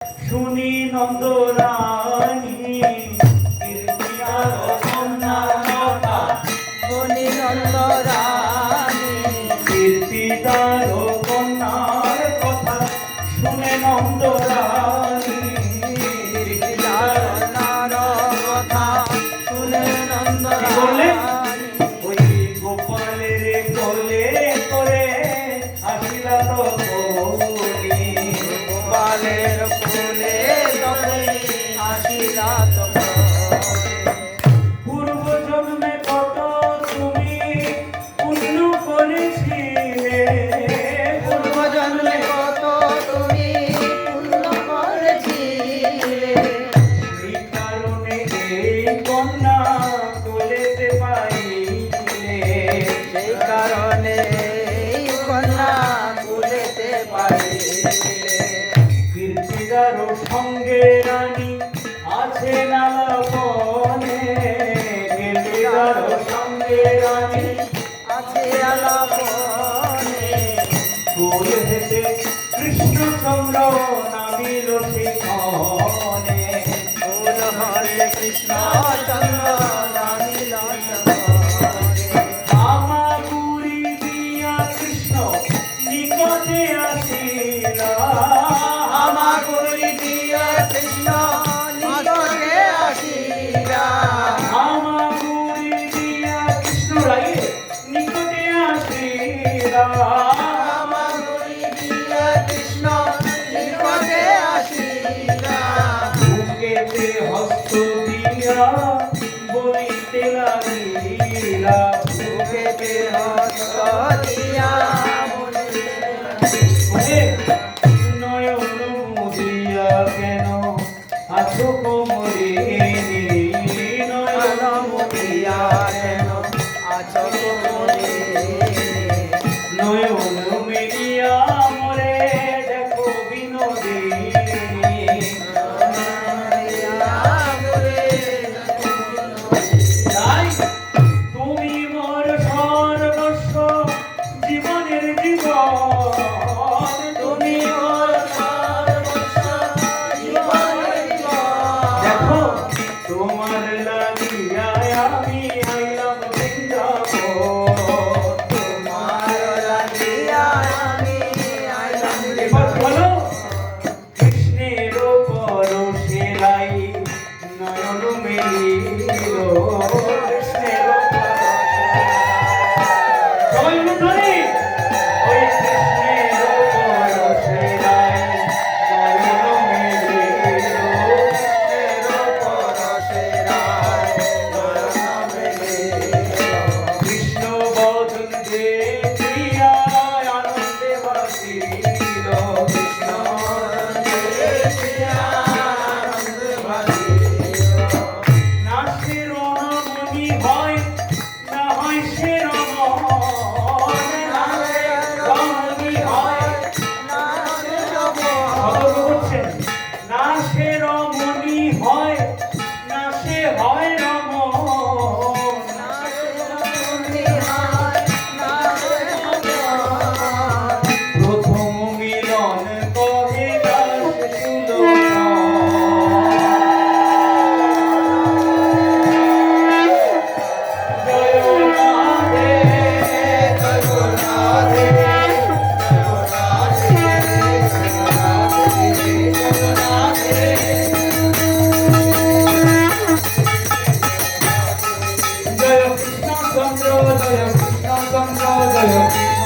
শুনি নন্দরানী কীর্তি আর কন্যার কথা, শুনি নন্দরানী কীর্তি তার কন্যার কথা, শুনে নন্দরানী কথা শুনে বললেন নন্দরানী ওই গোপালের কোলে করে আসিলা তখনি, গোপালের ফুলে আসিলা পূর্ব জন্মে কত তুমি পুণ্য করেছিলে, পূর্ব জন্মে কত তুমি পুণ্য করেছিলে, সেই কারণে এই কন্যা কোলেতে পাইলে, সেই কারণে এই কন্যা কুলেতে পারিলে। কীর্তিদার সঙ্গে রানী আছে নালবনে, কীর্তিদার সঙ্গে রানী আছে আলাপনে ফুল হেঁটে কৃষ্ণচন্দ্র নামিল সেখানে, ফুল হরে কৃষ্ণ চন্দ্র নামিল চরণে। আমাগুরি দিয়া কৃষ্ণ নিকটে আসিলা, আমাগুরি দিয়া কৃষ্ণ নিকটে আসিলা, আমাগুরি দিয়া কৃষ্ণ রায়ে নিকটে আসিলা, আমাগুরি দিয়া কৃষ্ণ নিকটে আসিলা, বুকেতে হস্ত দিয়া বলিতে লাগিলা, বুকেতে হস্ত দিয়া বলিতে বলে, নয়ন মুদিয়া কেন আছো কোমরে, নয়ন মুদিয়া কেন আছো কোমরে, নয়ন মিলিয়া মোরে দেখো বিনোদিনী, তাই তুমি মোর সর্বস্ব জীবনের জীবন, তুমি মোর সর্বস্ব জীবনের জীবন, দেখো তোমার লাগিয়া আমি আইলাম বৃন্দাবন, তোমার লাগিয়া আমি আইলাম এবার বলো কৃষ্ণের পরশে লাই নয়ন মেলিল, কৃষ্ণের পরশে সবাই মিলে ধরি, ওই কৃষ্ণের পরশে লাই নয়ন মেলিল, কৃষ্ণের পরশে রায় নয়ন মেলিল, কৃষ্ণ বদন দেখিয়া আনন্দে বাসিল, কৃষ্ণ দেখিয়া আনন্দ ভাসিল, না সে রমণী হয় না হয় সে রমণ, না সে রমণী হয় না সে রমণ, সতর্ক করছেন, না সে রমণী হয় না সে হয় রমণ, না সে রমণী হয়, না সে রমণ। প্রথম মিলন কহে দাস সুলোচন, জয় রাধে জয় রাধে, জয় রাধে, জয় রাধে, জয় কৃষ্ণ চন্দ্র, জয় কৃষ্ণ চন্দ্র, জয় কৃষ্ণ